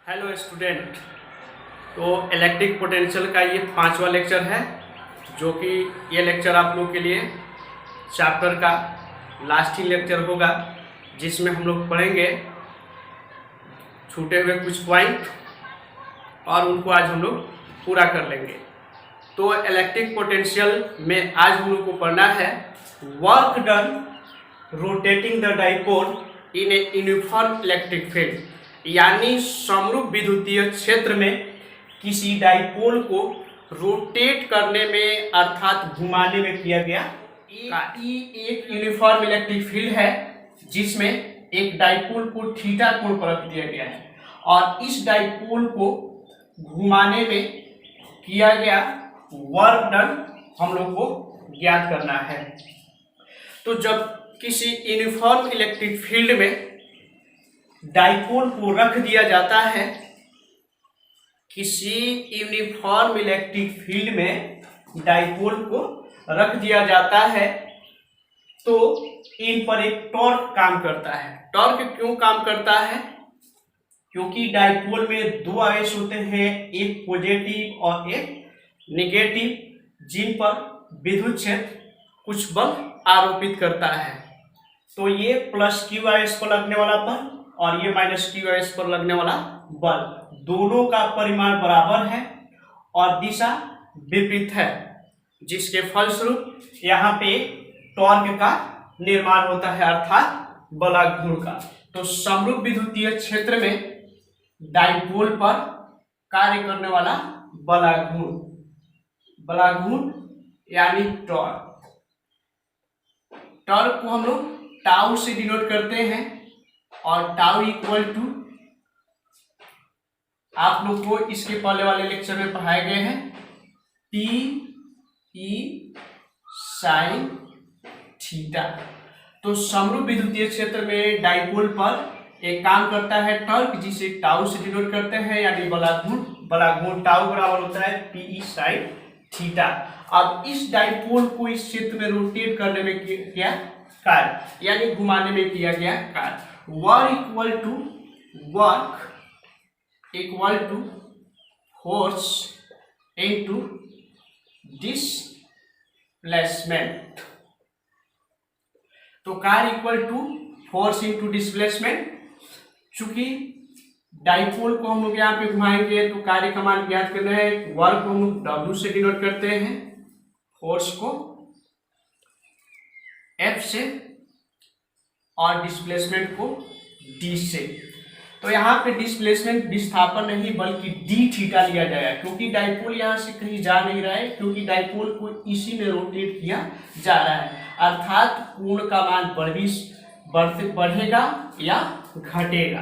Hello student. तो electric potential का ये 5वां लेक्चर है, जो कि ये लेक्चर आप लोग के लिए चैप्टर का लास्ट ही लेक्चर होगा, जिसमें हम लोग पढ़ेंगे छूटे हुए कुछ पॉइंट और उनको आज हम लोग पूरा कर लेंगे। तो इलेक्ट्रिक पोटेंशियल में आज हम लोग को पढ़ना है work done rotating the dipole in a uniform electric field, यानी समरूप विद्युतीय क्षेत्र में किसी डाइपोल को रोटेट करने में अर्थात घुमाने में किया गया एक यूनिफॉर्म इलेक्ट्रिक फील्ड है, जिसमें एक डाइपोल को थीटा कोण पर रख दिया गया है और इस डाइपोल को घुमाने में किया गया वर्क डन हम लोग को ज्ञात करना है। तो जब किसी यूनिफॉर्म इलेक्ट्रिक फील्ड में डाइपोल को रख दिया जाता है, किसी यूनिफॉर्म इलेक्ट्रिक फील्ड में डाइपोल को रख दिया जाता है, तो इन पर एक टॉर्क काम करता है। टॉर्क क्यों काम करता है? क्योंकि डाइपोल में दो आवेश होते हैं, एक पॉजिटिव और एक नेगेटिव, जिन पर विद्युत क्षेत्र कुछ बल आरोपित करता है। तो ये प्लस क्यू आवेश पर लगने वाला बल और ये माइनस क्यू आवेश पर लगने वाला बल, दोनों का परिमाण बराबर है और दिशा विपरीत है, जिसके फलस्वरूप यहाँ पे टॉर्क का निर्माण होता है, अर्थात बलाघूर्ण का। तो समरूप विद्युतीय क्षेत्र में डाइपोल पर कार्य करने वाला बलाघूर्ण यानी टॉर्क। टॉर्क को हम लोग टाउ से डिनोट करते हैं और टाउ इक्वल टू, आप लोग को इसके पहले वाले लेक्चर में पढ़ाए गए हैं, टी ई साइन थीटा। तो समरूप विद्युतीय क्षेत्र में डाइपोल पर एक काम करता है टॉर्क, जिसे टाउ से डिनोट करते हैं, यानी बलाघूर्ण टाउ बराबर होता है पी ई साइन थीटा। अब इस डाइपोल को इस क्षेत्र में रोटेट करने में किया कार्य, यानी घुमाने में किया गया कार्य, work equal to force into displacement. तो कार्य equal to force into displacement. चूंकि डाइपोल को हम लोग यहाँ पे घुमाएंगे तो कार्य का मान ज्ञात करना है। वर्क को हम लोग W से डिनोट करते हैं, फोर्स को F से और डिस्प्लेसमेंट को D से। तो यहाँ पे डिस्प्लेसमेंट विस्थापन नहीं बल्कि d थीटा लिया जाएगा, क्योंकि डाइपोल यहाँ से कहीं जा नहीं रहा है, क्योंकि डाइपोल को इसी में रोटेट किया जा रहा है, अर्थात कोण का मान बढ़ेगा या घटेगा।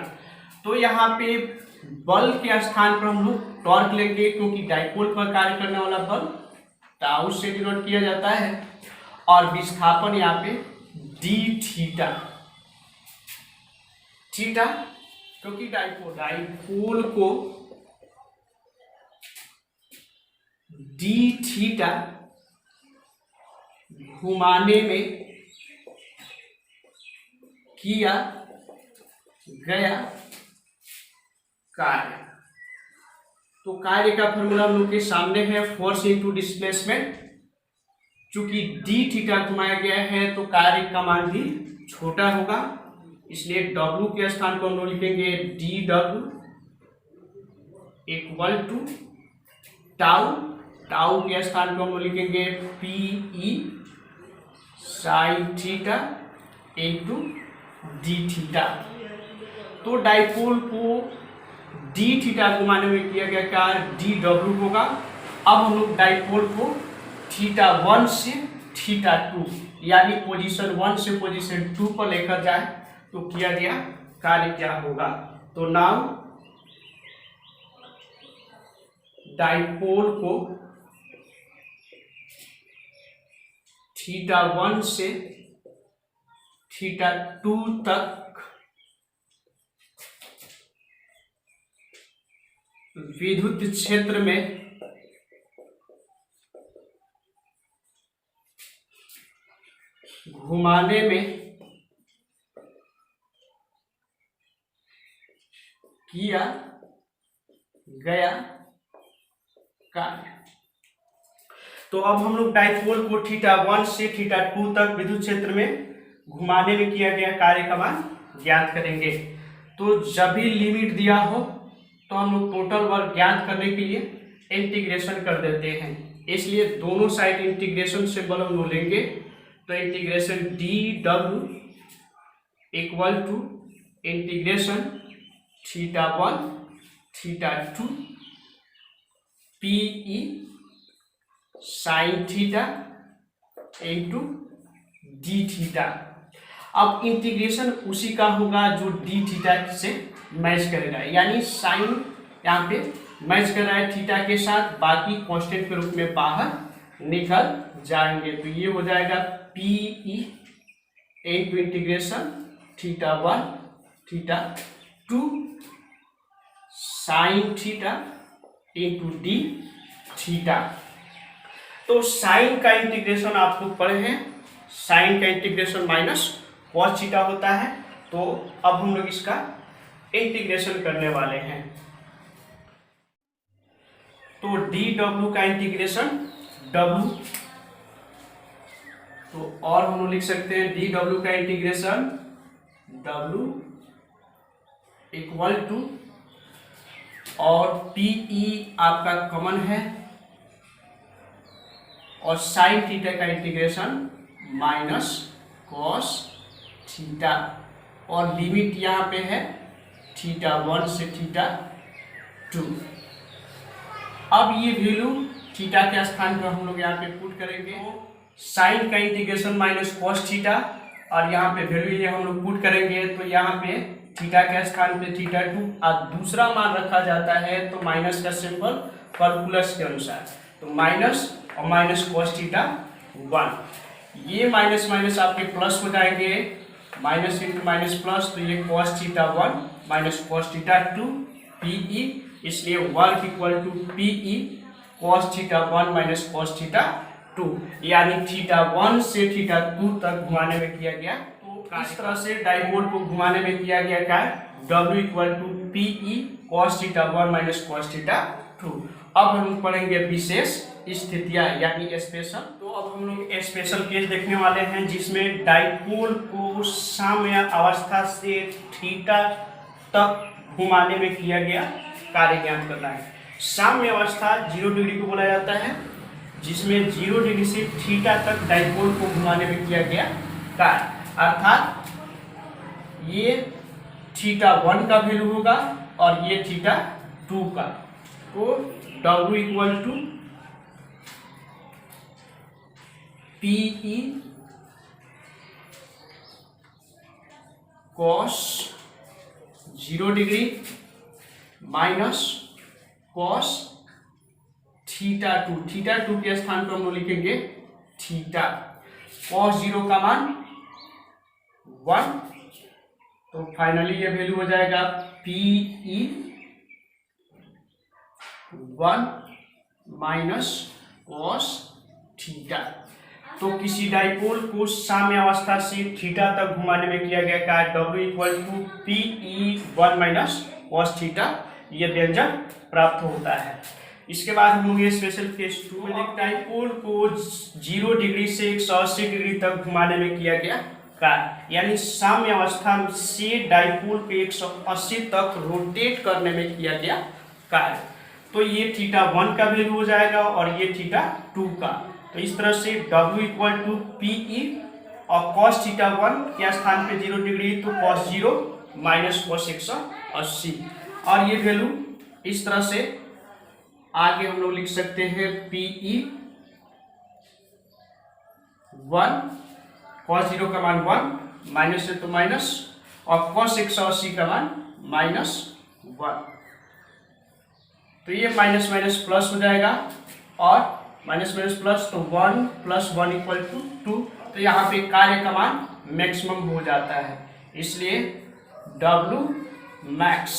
तो यहाँ पे बल के स्थान पर हम लोग टॉर्क लेंगे, क्योंकि डाइपोल पर कार्य करने वाला बल टाउ से डिनोट किया जाता है और विस्थापन यहाँ पे डी थीटा, क्योंकि डाइपोल को डी थीटा घुमाने में किया गया कार्य। तो कार्य का फॉर्मूला हम लोग के सामने है, फोर्स इनटू डिस्प्लेसमेंट। चूंकि डी थीटा घुमाया गया है तो कार्य का मान भी छोटा होगा, इसलिए W के स्थान पर हम लोग लिखेंगे DW इक्वल टू टाउ के स्थान पर हम लोग लिखेंगे PE sine theta into d theta. तो डाइपोल को डी थीटा घुमाने में किया गया कार्य DW होगा। अब हम लोग डाइपोल को थीटा 1 से थीटा 2, यानी पोजीशन 1 से पोजीशन 2 पर लेकर जाए तो किया गया कार्य क्या होगा। तो नाउ डाइपोल को थीटा 1 से थीटा 2 तक विद्युत क्षेत्र में घुमाने में किया गया कार्य। तो अब हम लोग डाइपोल को θ1 से θ2 तक विद्युत क्षेत्र में घुमाने में किया गया कार्य का मान ज्ञात करेंगे। तो जब भी लिमिट दिया हो तो हम लोग टोटल वर्क ज्ञात करने के लिए इंटीग्रेशन कर देते हैं, इसलिए दोनों साइड इंटीग्रेशन से बल हम लोग लेंगे। तो integration dw equal to integration θ1 θ2 PE sine theta into d theta. अब इंटीग्रेशन उसी का होगा जो डी थीटा से मैच करेगा, यानी साइन यहाँ पे मैच कर रहा है थीटा के साथ, बाकी कांस्टेंट के रूप में बाहर निकल जाएंगे। तो ये हो जाएगा PE into integration θ1 θ2 sine theta into d theta. तो साइन का इंटीग्रेशन आप लोग पढ़े हैं, साइन का इंटीग्रेशन माइनस कॉस थीटा होता है। तो अब हम लोग इसका इंटीग्रेशन करने वाले हैं। तो dw का इंटीग्रेशन w, तो और हम लोग लिख सकते हैं dw का इंटीग्रेशन w इक्वल टू, और PE आपका कॉमन है, और साइन थीटा का इंटीग्रेशन माइनस कॉस थीटा, और लिमिट यहाँ पे है θ1 से θ2। अब ये वैल्यू थीटा के स्थान पर हम लोग यहाँ पे पुट करेंगे। साइन का इंटीग्रेशन माइनस कॉस थीटा, और यहाँ पे वैल्यू ये हम लोग पुट करेंगे। तो यहाँ पे थीटा के स्थान पे θ2 और दूसरा मान रखा जाता है, तो माइनस का सिंबल कैलकुलस के अनुसार, तो माइनस और माइनस कॉस θ1, ये माइनस माइनस आपके प्लस हो जाएंगे, माइनस इंटू माइनस प्लस, तो ये कॉस θ1 माइनस कॉस θ2 PE, इसलिए work equal to PE cos θ1 minus cos θ2, यानी θ1 से θ2 तक घुमाने में किया गया। तो इस तरह से डाइपोल को घुमाने में किया गया कार्य W equal to PE cos θ1 minus cos θ2। अब हम पढ़ेंगे विशेष स्थितियां यानी स्पेशल। तो अब हम लोग स्पेशल केस देखने वाले हैं, जिसमें डाइपोल को साम्य अवस्था से थीटा तक घुमाने में किया गया कार्य ज्ञात करना है। साम्य अवस्था 0 डिग्री को बोला जाता है, जिसमें 0 डिग्री से थीटा तक डाइपोल को घुमाने में किया गया कार्य, अर्थात ये θ1 का वैल्यू होगा और ये θ2 का। तो W equal to PE cos 0 degree minus cos θ2, θ2 के स्थान पर हम लोग लिखेंगे थीटा, कॉस 0 का मान 1, तो फाइनली ये वैल्यू हो जाएगा PE 1 माइनस कॉस थीटा। तो किसी डाइपोल को साम्य अवस्था से थीटा तक घुमाने में किया गया कार्य W equal to PE 1 minus cos theta, ये व्यंजक प्राप्त होता है। इसके बाद हम लोग ये स्पेशल केस 2 में डाइपोल को 0 डिग्री से 180 डिग्री तक घुमाने में किया गया कार्य, यानी साम्य अवस्था से डाइपोल को 180 तक रोटेट करने में किया गया कार्य। तो ये θ1 का वैल्यू हो जाएगा और ये θ2 का। तो इस तरह से W इक्वल टू PE और cos θ1 के स्थान पे 0 डिग्री, तो cos 0 माइनस cos 180, और ये वैल्यू इस तरह से आगे हम लोग लिख सकते हैं PE 1, cos 0 का मान 1, माइनस है तो माइनस, और cos 180 का मान -1। तो ये माइनस माइनस प्लस हो जाएगा, और माइनस माइनस प्लस, तो 1 प्लस 1 इक्वल टू 2। तो यहाँ पे कार्य का मान मैक्सिमम हो जाता है, इसलिए W मैक्स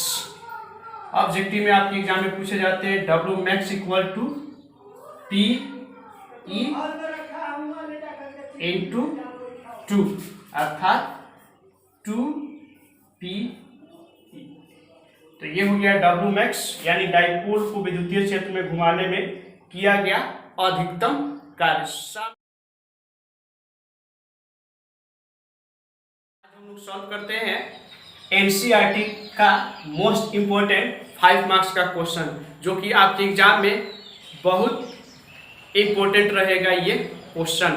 ऑब्जेक्टिव में आपके एग्जाम में पूछे जाते हैं। W max equal to PE into 2, अर्थात 2PE। तो ये हो गया डब्ल्यू मैक्स, यानी डाइपोल को विद्युतीय क्षेत्र में घुमाने में किया गया अधिकतम कार्य। हम लोग सॉल्व करते हैं एनसीईआरटी का मोस्ट इम्पोर्टेंट 5 मार्क्स का क्वेश्चन, जो कि आपके एग्जाम में बहुत इम्पोर्टेंट रहेगा ये क्वेश्चन।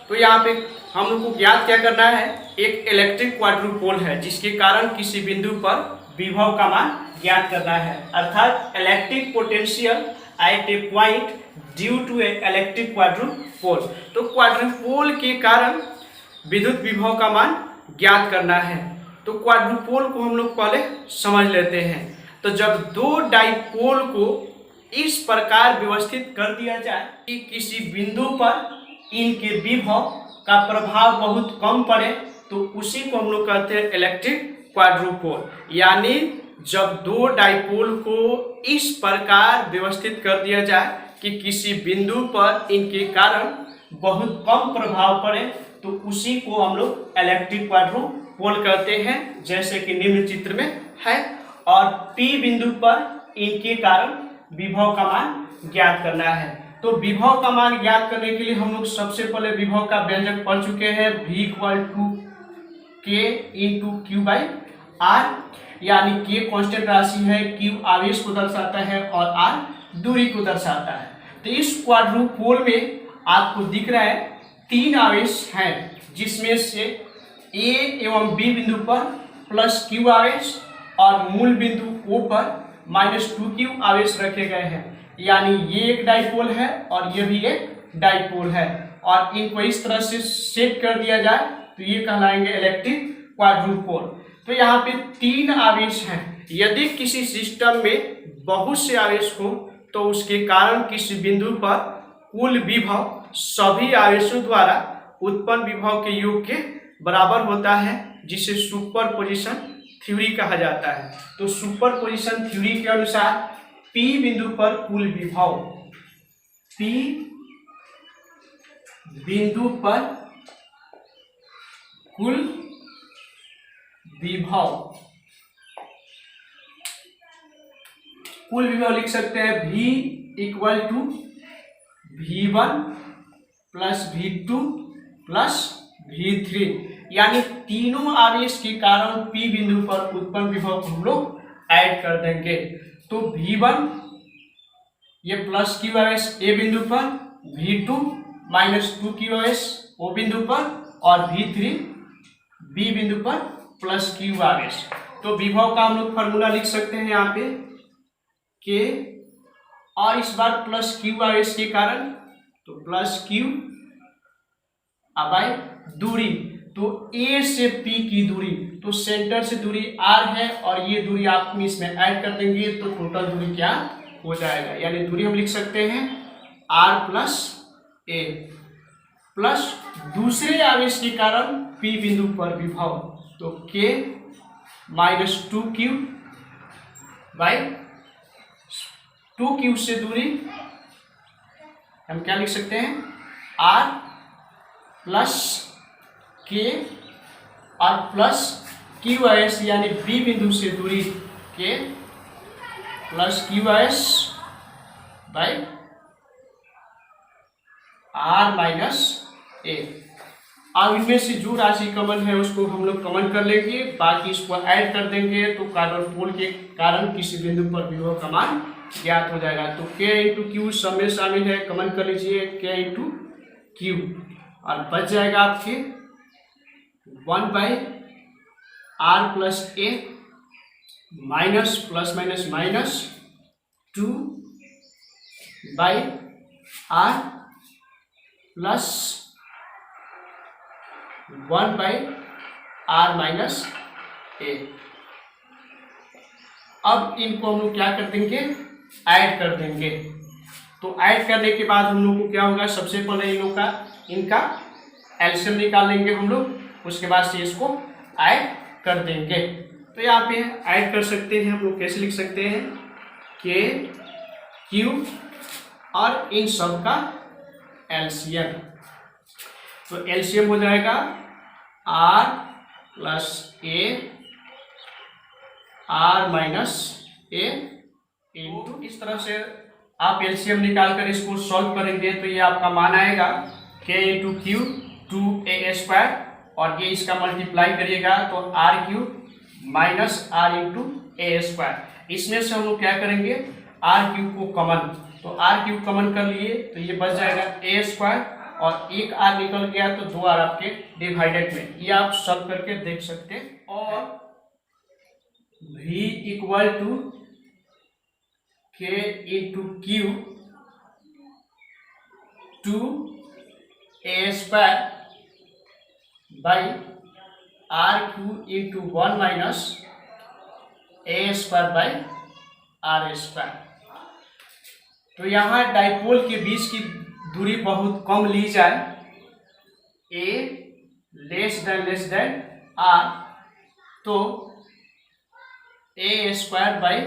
तो यहाँ पे हम लोग को याद क्या करना है, एक इलेक्ट्रिक क्वाड्रुपोल है जिसके कारण किसी बिंदु पर विभव का मान ज्ञात करना है, अर्थात electric potential at a point due to a electric quadrupole. तो क्वाड्रुपोल के कारण विद्युत विभव का मान ज्ञात करना है। तो क्वाड्रुपोल को हम लोग पहले समझ लेते हैं। तो जब दो डाइपोल को इस प्रकार व्यवस्थित कर दिया जाए कि किसी बिंदु पर इनके विभव का प्रभाव बहुत कम पड़े, तो उसी को हम लोग कहते हैं इलेक्ट्रिक क्वाड्रुपोल। यानी जब दो डाइपोल को इस प्रकार व्यवस्थित कर दिया जाए कि किसी बिंदु पर इनके कारण बहुत कम प्रभाव पड़े, तो उसी को हम लोग इलेक्ट्रिक क्वाड्रुपोल कहते हैं, जैसे कि निम्न चित्र में है। और P बिंदु पर इनके कारण विभव का मान ज्ञात करना है। तो विभव का मान ज्ञात करने के लिए हम लोग सबसे पहले विभव का व्यंजक पढ़ चुके हैं, V = K × Q/R, यानी K कांस्टेंट राशि है, Q आवेश को दर्शाता है और R दूरी को दर्शाता है। तो इस क्वाड्रुपोल में आपको दिख रहा है 3 आवेश हैं, जिसमें से A एवं B बिंदु पर +Q आवेश और मूल बिंदु O पर -2Q आवेश रखे गए हैं। यानी ये एक डाइपोल है और ये भी एक डाइपोल है, और इनको इस तरह से सेट कर दिया जाए तो ये कहलाएंगे इलेक्ट्रिक क्वाड्रुपोल। तो यहाँ पे 3 आवेश हैं। यदि किसी सिस्टम में बहुत से आवेश हो तो उसके कारण किसी बिंदु पर कुल विभव सभी आवेशों द्वारा उत्पन्न विभव के योग के बराबर होता है, जिसे सुपरपोजिशन थ्योरी कहा जाता है। तो सुपरपोजिशन थ्योरी के अनुसार P बिंदु पर कुल विभव, P बिंदु पर कुल विभव, कुल विभव लिख सकते हैं V = V1 + V2 + V3, यानी तीनों आवेश के कारण P बिंदु पर उत्पन्न विभव को हम लोग ऐड कर देंगे। तो V1 ये +Q आवेश A बिंदु पर, V2 -2Q आवेश O बिंदु पर, और V3 B बिंदु पर +Q आवेश। तो विभव का हम लोग फॉर्मूला लिख सकते हैं यहाँ पे K, और इस बार +Q आवेश के कारण तो +Q दूरी, तो A से P की दूरी, तो सेंटर से दूरी R है और ये दूरी आप इसमें ऐड कर देंगे तो टोटल दूरी क्या हो जाएगा। यानी दूरी हम लिख सकते हैं R + A प्लस दूसरे आवेश के कारण P बिंदु पर विभव, तो K -2Q बाई 2Q से दूरी हम क्या लिख सकते हैं R + K और +QS, यानी B बिंदु से दूरी K +QS by R - A। अब इनमें से जो राशि कॉमन है उसको हम लोग कॉमन कर लेंगे, बाकी इसको ऐड कर देंगे तो क्वाड्रुपोल के कारण किसी बिंदु पर विभव का मान ज्ञात हो जाएगा। तो K × Q सब में शामिल है, कॉमन कर लीजिए K × Q, और बच जाएगा आपके 1/R + A minus plus minus -2/R plus 1/R - A। अब इनको हम लोग क्या कर देंगे, ऐड कर देंगे। तो ऐड करने के बाद हम लोग को क्या होगा, सबसे पहले इन लोग का इनका एलसीएम निकाल लेंगे हम लोग, उसके बाद से इसको ऐड कर देंगे। तो यहाँ पे ऐड कर सकते हैं हम लोग, कैसे लिख सकते हैं K Q और इन सब का एलसीएम। तो एलसीएम हो जाएगा R + A R minus A into, इस तरह से आप एलसीएम निकाल कर इसको सॉल्व करेंगे तो ये आपका मान आएगा k इंटू क्यू 2a² और ये इसका मल्टीप्लाई करिएगा तो R Q minus R into a²। इसमें से हम लोग क्या करेंगे, आर क्यू को कॉमन, तो आर क्यू कॉमन कर लिए तो ये बच जाएगा a² और एक आर निकल गया तो 2 आर आपके डिवाइडेड में, ये आप सॉल्व करके देख सकते हैं। और v इक्वल टू k इंटू Q 2a² by R Q into 1 minus a² by r²। तो यहाँ डाइपोल के बीच की दूरी बहुत कम ली जाए, a लेस देन r, तो a² by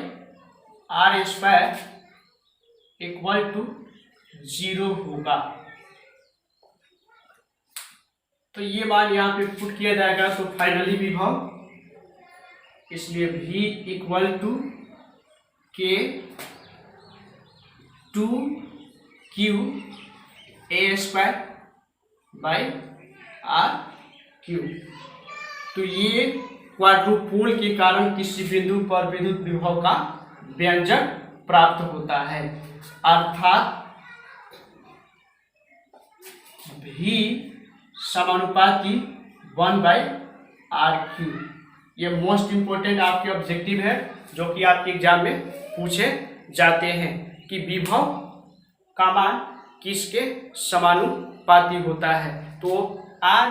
r² equal to 0 होगा। तो ये मान यहाँ पे पुट किया जाएगा तो फाइनली विभव, इसलिए v equal to k 2q a² by r³। तो ये क्वाड्रुपोल के कारण किसी बिंदु पर विद्युत विभव का व्यंजक प्राप्त होता है, अर्थात v समानुपाती 1/r³। ये मोस्ट इंपोर्टेंट आपके ऑब्जेक्टिव है जो कि आपके एग्जाम में पूछे जाते हैं कि विभव का मान किसके समानुपाती होता है। तो r